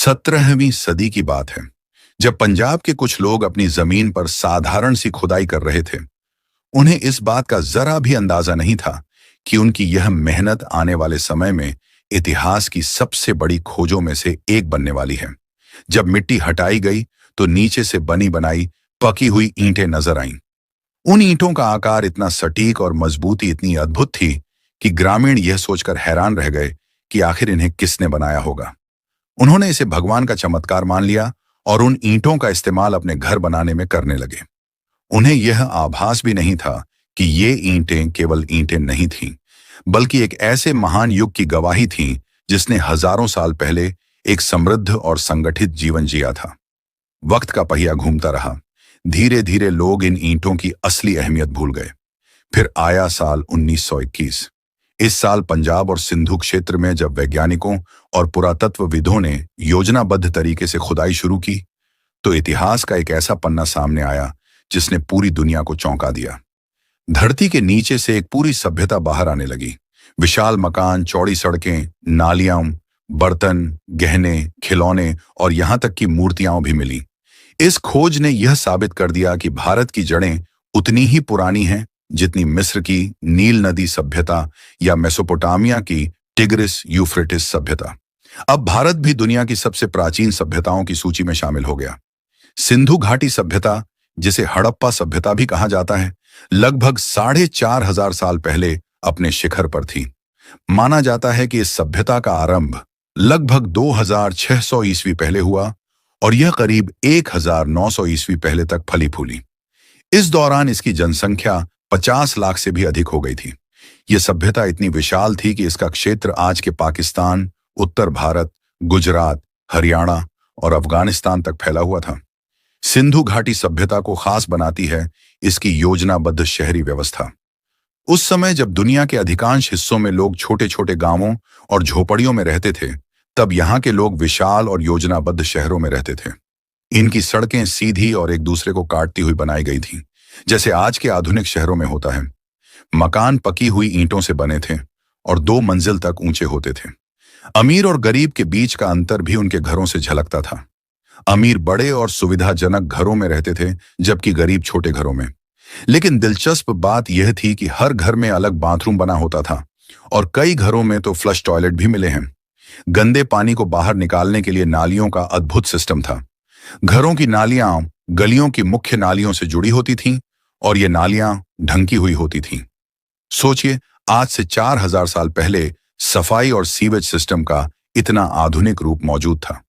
17वीं सदी की बात है, जब पंजाब के कुछ लोग अपनी जमीन पर साधारण सी खुदाई कर रहे थे। उन्हें इस बात का जरा भी अंदाजा नहीं था कि उनकी यह मेहनत आने वाले समय में इतिहास की सबसे बड़ी खोजों में से एक बनने वाली है। जब मिट्टी हटाई गई तो नीचे से बनी बनाई पकी हुई ईंटें नजर आईं। उन ईंटों का आकार इतना सटीक और मजबूती इतनी अद्भुत थी कि ग्रामीण यह सोचकर हैरान रह गए कि आखिर इन्हें किसने बनाया होगा। उन्होंने इसे भगवान का चमत्कार मान लिया और उन ईंटों का इस्तेमाल अपने घर बनाने में करने लगे। उन्हें यह आभास भी नहीं था कि ये ईंटें केवल ईंटें नहीं थीं, बल्कि एक ऐसे महान युग की गवाही थीं जिसने हजारों साल पहले एक समृद्ध और संगठित जीवन जिया था। वक्त का पहिया घूमता रहा। धीरे धीरे लोग इन ईंटों की असली अहमियत भूल गए। फिर आया साल 1921। इस साल पंजाब और सिंधु क्षेत्र में जब वैज्ञानिकों और पुरातत्वविदों ने योजनाबद्ध तरीके से खुदाई शुरू की, तो इतिहास का एक ऐसा पन्ना सामने आया जिसने पूरी दुनिया को चौंका दिया। धरती के नीचे से एक पूरी सभ्यता बाहर आने लगी। विशाल मकान, चौड़ी सड़कें, नालियां, बर्तन, गहने, खिलौने और यहां तक कि मूर्तियां भी मिली। इस खोज ने यह साबित कर दिया कि भारत की जड़ें उतनी ही पुरानी हैं जितनी मिस्र की नील नदी सभ्यता या मेसोपोटामिया की टिग्रिस यूफ्रेटिस सभ्यता। अब भारत भी दुनिया की सबसे प्राचीन सभ्यताओं की सूची में शामिल हो गया। सिंधु घाटी सभ्यता, जिसे हड़प्पा सभ्यता भी कहा जाता है, लगभग 4,500 साल पहले अपने शिखर पर थी। माना जाता है कि इस सभ्यता का आरंभ लगभग 2600 ईस्वी पहले हुआ और यह करीब 1900 ईस्वी पहले तक फली फूली। इस दौरान इसकी जनसंख्या 50 लाख से भी अधिक हो गई थी। यह सभ्यता इतनी विशाल थी कि इसका क्षेत्र आज के पाकिस्तान, उत्तर भारत, गुजरात, हरियाणा और अफगानिस्तान तक फैला हुआ था। सिंधु घाटी सभ्यता को खास बनाती है इसकी योजनाबद्ध शहरी व्यवस्था। उस समय जब दुनिया के अधिकांश हिस्सों में लोग छोटे छोटे गांवों और झोपड़ियों में रहते थे, तब यहाँ के लोग विशाल और योजनाबद्ध शहरों में रहते थे। इनकी सड़कें सीधी और एक दूसरे को काटती हुई बनाई गई थीं, जैसे आज के आधुनिक शहरों में होता है। मकान पकी हुई ईंटों से बने थे और 2 मंजिल तक ऊंचे होते थे। अमीर और गरीब के बीच का अंतर भी उनके घरों से झलकता था। अमीर बड़े और सुविधाजनक घरों में रहते थे, जबकि गरीब छोटे घरों में। लेकिन दिलचस्प बात यह थी कि हर घर में अलग बाथरूम बना होता था और कई घरों में तो फ्लश टॉयलेट भी मिले हैं। गंदे पानी को बाहर निकालने के लिए नालियों का अद्भुत सिस्टम था। घरों की नालियां गलियों की मुख्य नालियों से जुड़ी होती थीं और ये नालियां ढंकी हुई होती थीं। सोचिए, आज से 4000 साल पहले सफाई और सीवेज सिस्टम का इतना आधुनिक रूप मौजूद था।